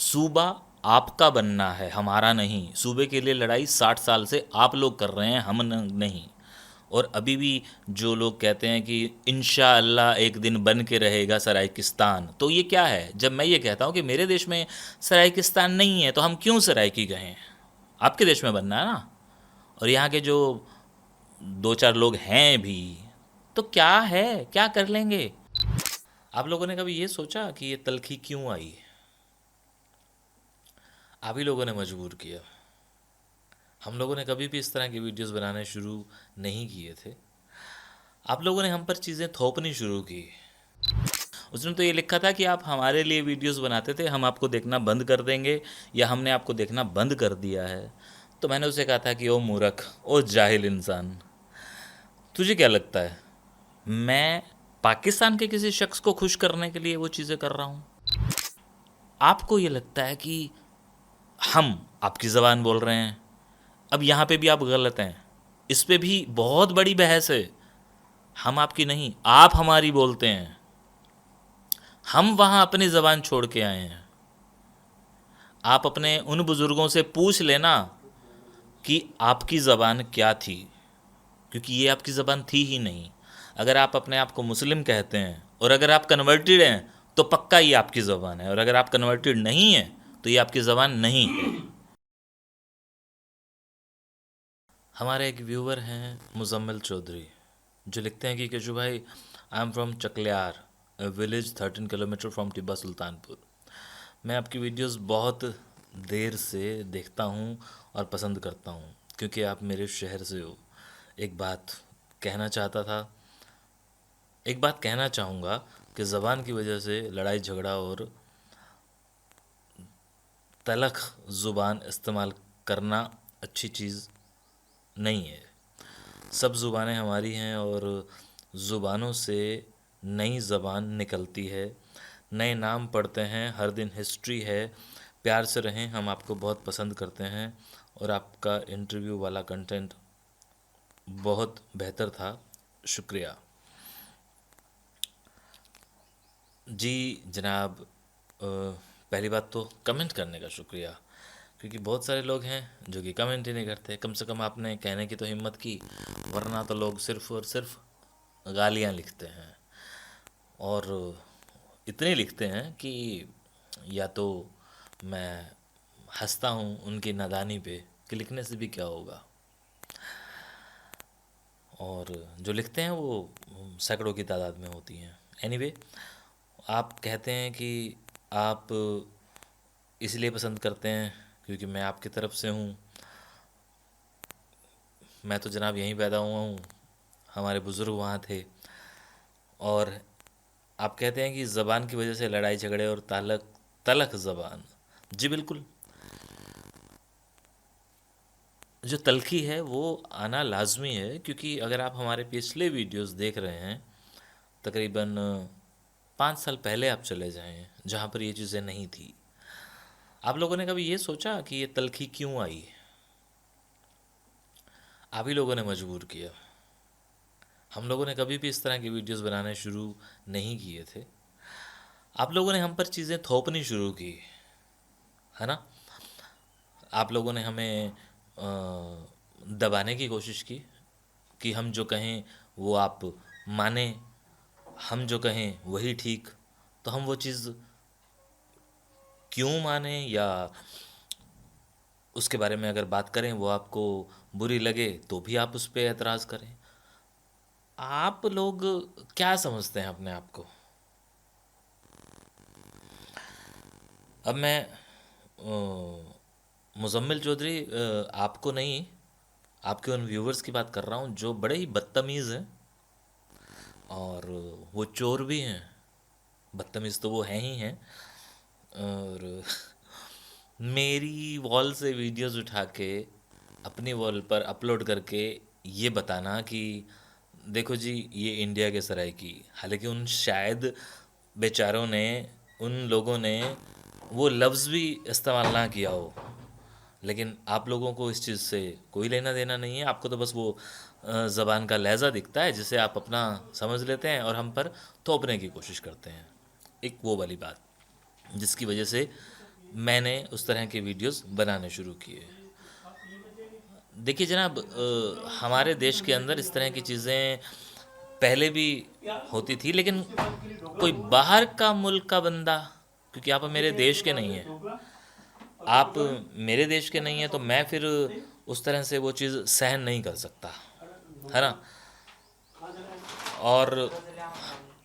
सूबा आपका बनना है, हमारा नहीं। सूबे के लिए लड़ाई 60 साल से आप लोग कर रहे हैं, हम नहीं। और अभी भी जो लोग कहते हैं कि इंशाअल्लाह एक दिन बन के रहेगा सराइकिस्तान, तो ये क्या है? जब मैं ये कहता हूँ कि मेरे देश में सराइकिस्तान नहीं है, तो हम क्यों सराइकी गए हैं? आपके देश में बनना है ना। और यहाँ के जो दो चार लोग हैं भी, तो क्या है, क्या कर लेंगे? आप लोगों ने कभी ये सोचा कि ये तलखी क्यों आई? आप ही लोगों ने मजबूर किया। हम लोगों ने कभी भी इस तरह की वीडियोस बनाने शुरू नहीं किए थे। आप लोगों ने हम पर चीज़ें थोपनी शुरू की। उसने तो ये लिखा था कि आप हमारे लिए वीडियोस बनाते थे, हम आपको देखना बंद कर देंगे, या हमने आपको देखना बंद कर दिया है। तो मैंने उसे कहा था कि ओ मूर्ख, ओ जाहिल इंसान, तुझे क्या लगता है मैं पाकिस्तान के किसी शख्स को खुश करने के लिए वो चीज़ें कर रहा हूँ? आपको ये लगता है कि हम आपकी ज़बान बोल रहे हैं। अब यहाँ पे भी आप गलत हैं। इस पे भी बहुत बड़ी बहस है। हम आपकी नहीं, आप हमारी बोलते हैं। हम वहाँ अपनी ज़बान छोड़ के आए हैं। आप अपने उन बुज़ुर्गों से पूछ लेना कि आपकी ज़बान क्या थी, क्योंकि ये आपकी ज़बान थी ही नहीं। अगर आप अपने आप को मुस्लिम कहते हैं और अगर आप कन्वर्टेड हैं, तो पक्का ये आपकी ज़बान है, और अगर आप कन्वर्टेड नहीं हैं तो ये आपकी ज़बान नहीं है। हमारे एक व्यूवर हैं मुजम्मिल चौधरी, जो लिखते हैं कि Keshu bhai, I am from Chakliyar, village 13 kilometre from Tibba Sultanpur. मैं आपकी वीडियोस बहुत देर से देखता हूँ और पसंद करता हूँ, क्योंकि आप मेरे शहर से हो। एक बात कहना चाहता था एक बात कहना चाहूँगा कि ज़बान की वजह से लड़ाई झगड़ा और तलख ज़ुबान इस्तेमाल करना अच्छी चीज़ नहीं है। सब ज़ुबानें हमारी हैं, और ज़ुबानों से नई ज़बान निकलती है, नए नाम पढ़ते हैं, हर दिन हिस्ट्री है। प्यार से रहें, हम आपको बहुत पसंद करते हैं, और आपका इंटरव्यू वाला कंटेंट बहुत बेहतर था। शुक्रिया जी जनाब। पहली बात तो कमेंट करने का शुक्रिया, क्योंकि बहुत सारे लोग हैं जो कि कमेंट ही नहीं करते। कम से कम आपने कहने की तो हिम्मत की, वरना तो लोग सिर्फ़ और सिर्फ गालियाँ लिखते हैं। और इतने लिखते हैं कि या तो मैं हंसता हूँ उनकी नादानी पे कि लिखने से भी क्या होगा, और जो लिखते हैं वो सैकड़ों की तादाद में होती हैं। एनीवे, आप कहते हैं कि आप इसलिए पसंद करते हैं क्योंकि मैं आपकी तरफ से हूँ। मैं तो जनाब यहीं पैदा हुआ हूँ, हमारे बुज़ुर्ग वहाँ थे। और आप कहते हैं कि ज़बान की वजह से लड़ाई झगड़े और तालक तलख ज़बान। जी बिल्कुल, जो तलखी है वो आना लाजमी है, क्योंकि अगर आप हमारे पिछले वीडियोस देख रहे हैं, तकरीबन 5 साल पहले आप चले जाएं जहाँ पर ये चीज़ें नहीं थी। आप लोगों ने कभी ये सोचा कि ये तलखी क्यों आई? आप ही लोगों ने मजबूर किया। हम लोगों ने कभी भी इस तरह की वीडियोस बनाने शुरू नहीं किए थे। आप लोगों ने हम पर चीज़ें थोपनी शुरू की, है ना। आप लोगों ने हमें दबाने की कोशिश की कि हम जो कहें वो आप माने, हम जो कहें वही ठीक। तो हम वो चीज़ क्यों माने, या उसके बारे में अगर बात करें वो आपको बुरी लगे, तो भी आप उस पर एतराज़ करें। आप लोग क्या समझते हैं अपने आप को? अब मैं मुज़म्मिल चौधरी, आपको नहीं, आपके उन व्यूवर्स की बात कर रहा हूँ जो बड़े ही बदतमीज़ हैं, और वो चोर भी हैं। बदतमीज़ तो वो हैं ही हैं। और मेरी वॉल से वीडियोस उठा के अपनी वॉल पर अपलोड करके ये बताना कि देखो जी ये इंडिया के सराय की, हालांकि उन शायद बेचारों ने, उन लोगों ने वो लफ्ज़ भी इस्तेमाल ना किया हो, लेकिन आप लोगों को इस चीज़ से कोई लेना देना नहीं है। आपको तो बस वो ज़बान का लहज़ा दिखता है जिसे आप अपना समझ लेते हैं और हम पर थोपने की कोशिश करते हैं। एक वो वाली बात जिसकी वजह से मैंने उस तरह के वीडियोस बनाने शुरू किए। देखिए जनाब, हमारे देश के अंदर इस तरह की चीज़ें पहले भी होती थी, लेकिन कोई बाहर का मुल्क का बंदा, क्योंकि आप मेरे देश के नहीं हैं, आप मेरे देश के नहीं हैं, तो मैं फिर उस तरह से वो चीज़ सहन नहीं कर सकता, है ना। और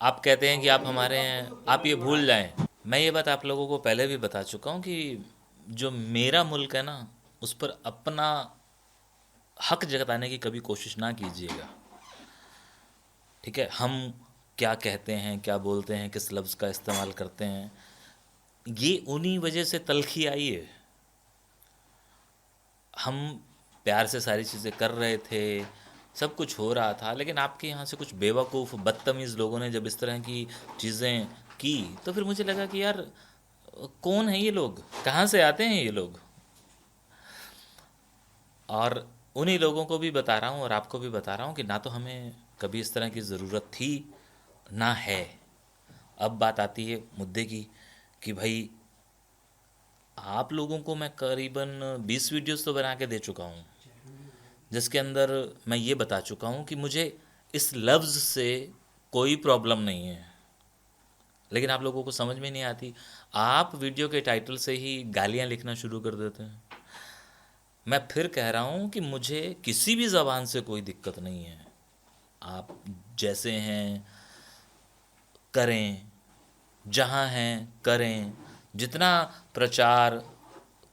आप कहते हैं कि आप हमारे हैं, आप ये भूल जाएं, मैं ये बात आप लोगों को पहले भी बता चुका हूँ कि जो मेरा मुल्क है ना, उस पर अपना हक जताने की कभी कोशिश ना कीजिएगा। ठीक है, हम क्या कहते हैं, क्या बोलते हैं, किस लफ्ज़ का इस्तेमाल करते हैं, ये उन्हीं वजह से तलखी आई है। हम प्यार से सारी चीज़ें कर रहे थे, सब कुछ हो रहा था, लेकिन आपके यहाँ से कुछ बेवकूफ़ बदतमीज़ लोगों ने जब इस तरह की चीज़ें की, तो फिर मुझे लगा कि यार कौन है ये लोग, कहाँ से आते हैं ये लोग। और उन्हीं लोगों को भी बता रहा हूँ और आपको भी बता रहा हूँ कि ना तो हमें कभी इस तरह की ज़रूरत थी, ना है। अब बात आती है मुद्दे की कि भाई आप लोगों को मैं करीबन 20 वीडियोस तो बना के दे चुका हूँ, जिसके अंदर मैं ये बता चुका हूँ कि मुझे इस लफ्ज़ से कोई प्रॉब्लम नहीं है, लेकिन आप लोगों को समझ में नहीं आती। आप वीडियो के टाइटल से ही गालियाँ लिखना शुरू कर देते हैं। मैं फिर कह रहा हूँ कि मुझे किसी भी ज़बान से कोई दिक्कत नहीं है, आप जैसे हैं करें, जहाँ हैं करें, जितना प्रचार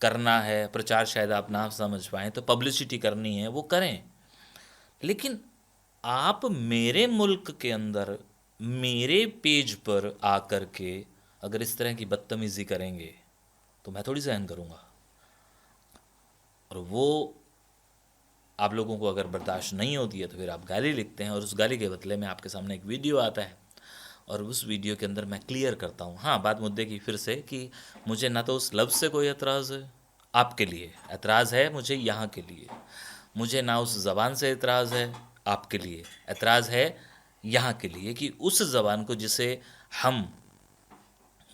करना है, प्रचार शायद आप ना समझ पाएँ तो पब्लिसिटी करनी है वो करें, लेकिन आप मेरे मुल्क के अंदर मेरे पेज पर आकर के अगर इस तरह की बदतमीज़ी करेंगे तो मैं थोड़ी सहन करूँगा। और वो आप लोगों को अगर बर्दाश्त नहीं होती है तो फिर आप गाली लिखते हैं, और उस गाली के बदले में आपके सामने एक वीडियो आता है, और उस वीडियो के अंदर मैं क्लियर करता हूँ। हाँ, बात मुद्दे की फिर से कि मुझे ना तो उस लफ्ज़ से कोई एतराज़ है, आपके लिए एतराज़ है मुझे यहाँ के लिए, मुझे ना उस ज़बान से एतराज़ है, आपके लिए एतराज़ है यहाँ के लिए, कि उस ज़बान को जिसे हम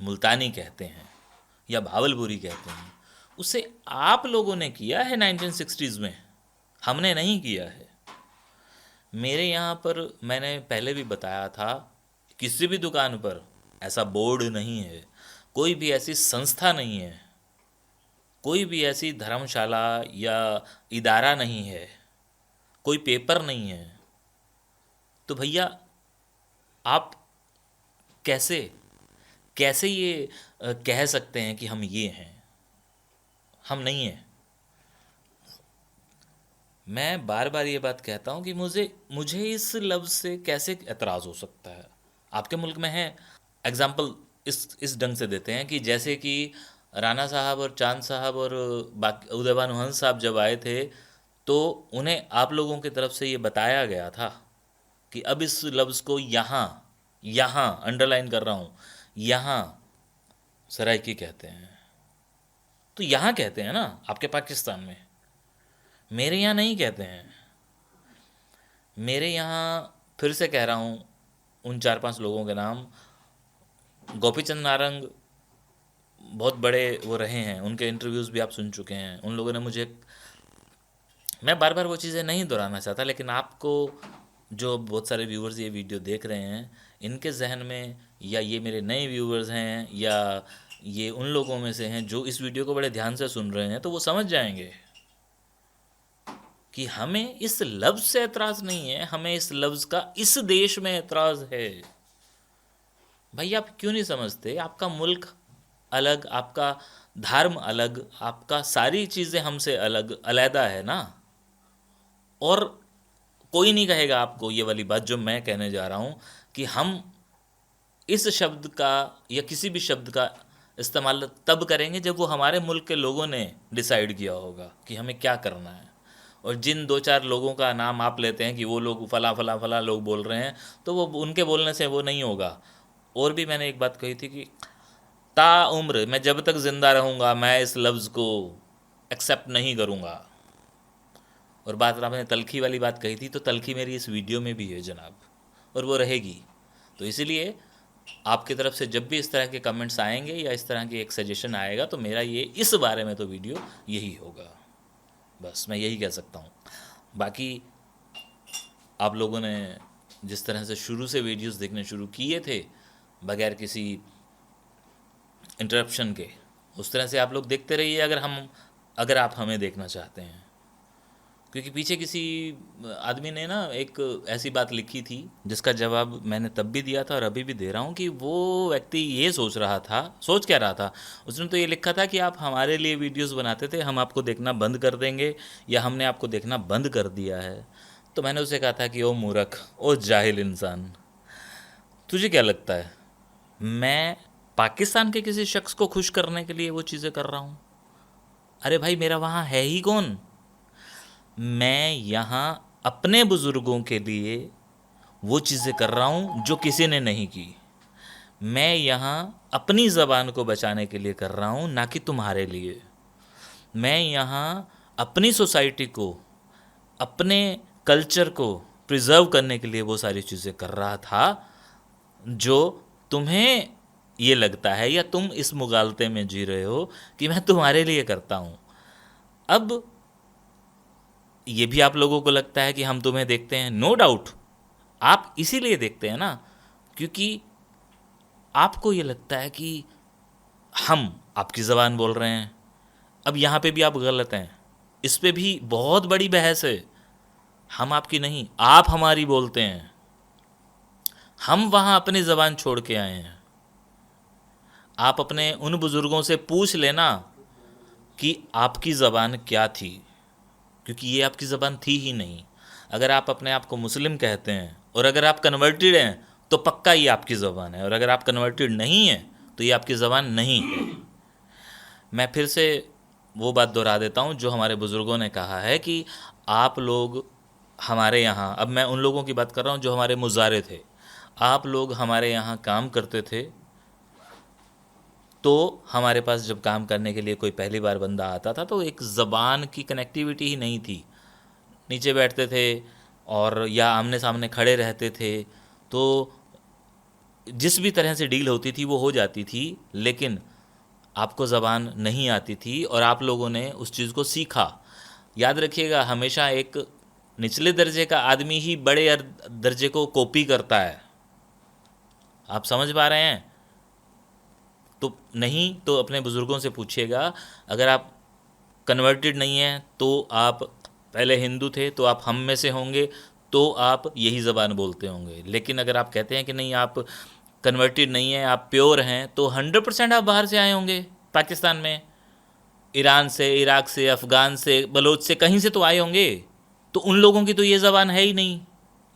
मुल्तानी कहते हैं या भावलपुरी कहते हैं, उसे आप लोगों ने किया है 1960s में, हमने नहीं किया है। मेरे यहाँ पर मैंने पहले भी बताया था, किसी भी दुकान पर ऐसा बोर्ड नहीं है, कोई भी ऐसी संस्था नहीं है, कोई भी ऐसी धर्मशाला या इदारा नहीं है, कोई पेपर नहीं है। तो भैया आप कैसे कैसे ये कह सकते हैं कि हम ये हैं, हम नहीं हैं। मैं बार बार ये बात कहता हूँ कि मुझे मुझे इस लफ्ज़ से कैसे एतराज़ हो सकता है। आपके मुल्क में है, एग्ज़ाम्पल इस ढंग से देते हैं कि जैसे कि राणा साहब और चांद साहब और बाकी उदयभान हंस साहब जब आए थे, तो उन्हें आप लोगों की तरफ से ये बताया गया था कि अब इस लफ्ज़ को यहाँ यहाँ अंडरलाइन कर रहा हूँ, यहाँ सराइकी कहते हैं। तो यहाँ कहते हैं ना आपके पाकिस्तान में, मेरे यहाँ नहीं कहते हैं। मेरे यहाँ फिर से कह रहा हूँ उन 4-5 लोगों के नाम, गोपीचंद नारंग बहुत बड़े वो रहे हैं, उनके इंटरव्यूज़ भी आप सुन चुके हैं। उन लोगों ने मुझे, मैं बार बार वो चीज़ें नहीं दोहराना चाहता, लेकिन आपको जो बहुत सारे व्यूवर्स ये वीडियो देख रहे हैं, इनके जहन में, या ये मेरे नए व्यूवर्स हैं या ये उन लोगों में से हैं जो इस वीडियो को बड़े ध्यान से सुन रहे हैं, तो वो समझ जाएंगे कि हमें इस लफ्ज़ से एतराज़ नहीं है, हमें इस लफ्ज़ का इस देश में एतराज़ है। भाई आप क्यों नहीं समझते, आपका मुल्क अलग, आपका धर्म अलग, आपका सारी चीज़ें हमसे अलग अलहदा है ना। और कोई नहीं कहेगा आपको ये वाली बात जो मैं कहने जा रहा हूँ, कि हम इस शब्द का या किसी भी शब्द का इस्तेमाल तब करेंगे जब वो हमारे मुल्क के लोगों ने डिसाइड किया होगा कि हमें क्या करना है। और जिन 2-4 लोगों का नाम आप लेते हैं कि वो लोग फला फला फला लोग बोल रहे हैं, तो वो उनके बोलने से वो नहीं होगा। और भी मैंने एक बात कही थी कि ताउम्र मैं जब तक ज़िंदा रहूँगा मैं इस लफ्ज़ को एक्सेप्ट नहीं करूँगा। और बात आपने तलखी वाली बात कही थी, तो तलखी मेरी इस वीडियो में भी है जनाब, और वो रहेगी। तो इसीलिए आपकी तरफ से जब भी इस तरह के कमेंट्स आएंगे या इस तरह की एक सजेशन आएगा तो मेरा ये इस बारे में तो वीडियो यही होगा। बस मैं यही कह सकता हूँ। बाकी आप लोगों ने जिस तरह से शुरू से वीडियोस देखने शुरू किए थे बगैर किसी इंटरप्शन के, उस तरह से आप लोग देखते रहिए अगर आप हमें देखना चाहते हैं। क्योंकि पीछे किसी आदमी ने ना एक ऐसी बात लिखी थी जिसका जवाब मैंने तब भी दिया था और अभी भी दे रहा हूँ कि वो व्यक्ति ये सोच क्या रहा था। उसने तो ये लिखा था कि आप हमारे लिए वीडियोस बनाते थे, हम आपको देखना बंद कर देंगे या हमने आपको देखना बंद कर दिया है। तो मैंने उसे कहा था कि ओ मूर्ख, ओ जाहिल इंसान, तुझे क्या लगता है मैं पाकिस्तान के किसी शख्स को खुश करने के लिए वो चीज़ें कर रहा हूँ? अरे भाई, मेरा वहाँ है ही कौन? मैं यहाँ अपने बुज़ुर्गों के लिए वो चीज़ें कर रहा हूँ जो किसी ने नहीं की। मैं यहाँ अपनी ज़बान को बचाने के लिए कर रहा हूँ, ना कि तुम्हारे लिए। मैं यहाँ अपनी सोसाइटी को, अपने कल्चर को प्रिजर्व करने के लिए वो सारी चीज़ें कर रहा था जो तुम्हें ये लगता है या तुम इस मुगालते में जी रहे हो कि मैं तुम्हारे लिए करता हूँ। अब ये भी आप लोगों को लगता है कि हम तुम्हें देखते हैं, नो डाउट आप इसीलिए देखते हैं ना, क्योंकि आपको ये लगता है कि हम आपकी ज़बान बोल रहे हैं। अब यहाँ पे भी आप गलत हैं, इस पे भी बहुत बड़ी बहस है। हम आपकी नहीं, आप हमारी बोलते हैं। हम वहाँ अपनी ज़बान छोड़ के आए हैं। आप अपने उन बुज़ुर्गों से पूछ लेना कि आपकी ज़बान क्या थी, क्योंकि ये आपकी ज़बान थी ही नहीं। अगर आप अपने आप को मुस्लिम कहते हैं और अगर आप कन्वर्टेड हैं तो पक्का ये आपकी ज़बान है, और अगर आप कन्वर्टेड नहीं हैं तो ये आपकी ज़बान नहीं है। मैं फिर से वो बात दोहरा देता हूँ जो हमारे बुज़ुर्गों ने कहा है कि आप लोग हमारे यहाँ, अब मैं उन लोगों की बात कर रहा हूँ जो हमारे मुज़ारे थे, आप लोग हमारे यहाँ काम करते थे तो हमारे पास जब काम करने के लिए कोई पहली बार बंदा आता था तो एक ज़बान की कनेक्टिविटी ही नहीं थी। नीचे बैठते थे और या आमने सामने खड़े रहते थे, तो जिस भी तरह से डील होती थी वो हो जाती थी, लेकिन आपको ज़बान नहीं आती थी और आप लोगों ने उस चीज़ को सीखा। याद रखिएगा, हमेशा एक निचले दर्जे का आदमी ही बड़े दर्जे को कॉपी करता है। आप समझ पा रहे हैं? तो नहीं तो अपने बुज़ुर्गों से पूछिएगा। अगर आप कन्वर्टेड नहीं हैं तो आप पहले हिंदू थे तो आप हम में से होंगे, तो आप यही ज़बान बोलते होंगे। लेकिन अगर आप कहते हैं कि नहीं आप कन्वर्टेड नहीं हैं, आप प्योर हैं, तो 100% आप बाहर से आए होंगे। पाकिस्तान में ईरान से, इराक से, अफ़गान से, बलोच से, कहीं से तो आए होंगे। तो उन लोगों की तो ये ज़बान है ही नहीं,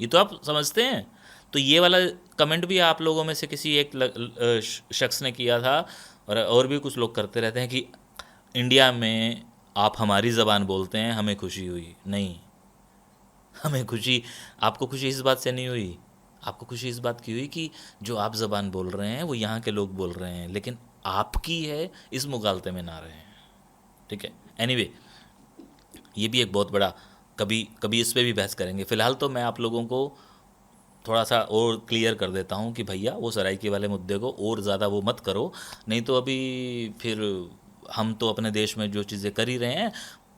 ये तो आप समझते हैं। तो ये वाला कमेंट भी आप लोगों में से किसी एक शख्स ने किया था, और भी कुछ लोग करते रहते हैं कि इंडिया में आप हमारी ज़बान बोलते हैं, हमें खुशी हुई। नहीं, हमें खुशी, आपको खुशी इस बात से नहीं हुई। आपको खुशी इस बात की हुई कि जो आप ज़बान बोल रहे हैं वो यहाँ के लोग बोल रहे हैं, लेकिन आपकी है इस मुगालते में ना रहे हैं। ठीक है, एनीवे, ये भी एक बहुत बड़ा, कभी कभी इस पे भी बहस करेंगे। फ़िलहाल तो मैं आप लोगों को थोड़ा सा और क्लियर कर देता हूँ कि भैया वो सराइकी वाले मुद्दे को और ज़्यादा वो मत करो, नहीं तो अभी फिर हम तो अपने देश में जो चीज़ें कर ही रहे हैं।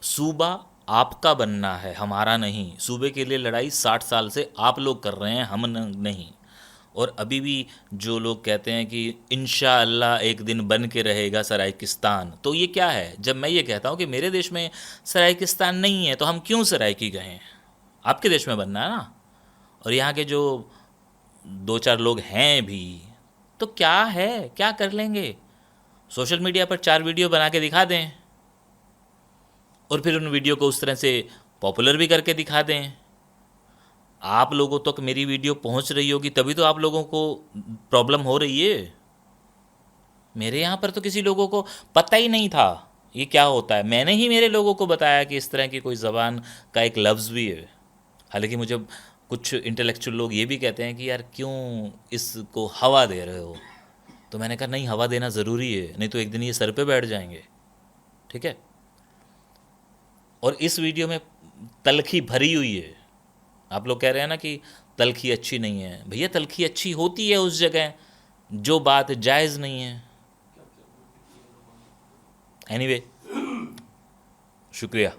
सूबा आपका बनना है, हमारा नहीं। सूबे के लिए लड़ाई 60 साल से आप लोग कर रहे हैं, हम नहीं। और अभी भी जो लोग कहते हैं कि इंशाअल्लाह एक दिन बन के रहेगा सराइकिस्तान, तो ये क्या है? जब मैं ये कहता हूँ कि मेरे देश में सराइकिस्तान नहीं है तो हम क्यों सराइकी गए? आपके देश में बनना है ना। और यहाँ के जो 2-4 लोग हैं भी, तो क्या है, क्या कर लेंगे? सोशल मीडिया पर 4 वीडियो बना के दिखा दें और फिर उन वीडियो को उस तरह से पॉपुलर भी करके दिखा दें। आप लोगों तक मेरी वीडियो पहुंच रही होगी तभी तो आप लोगों को प्रॉब्लम हो रही है। मेरे यहाँ पर तो किसी लोगों को पता ही नहीं था ये क्या होता है। मैंने ही मेरे लोगों को बताया कि इस तरह की कोई ज़बान का एक लफ्ज़ भी है। हालांकि मुझे कुछ इंटेलेक्चुअल लोग ये भी कहते हैं कि यार क्यों इसको हवा दे रहे हो, तो मैंने कहा नहीं, हवा देना ज़रूरी है, नहीं तो एक दिन ये सर पे बैठ जाएंगे। ठीक है, और इस वीडियो में तलखी भरी हुई है। आप लोग कह रहे हैं ना कि तलखी अच्छी नहीं है। भैया तलखी अच्छी होती है उस जगह जो बात जायज़ नहीं है। एनीवे, शुक्रिया।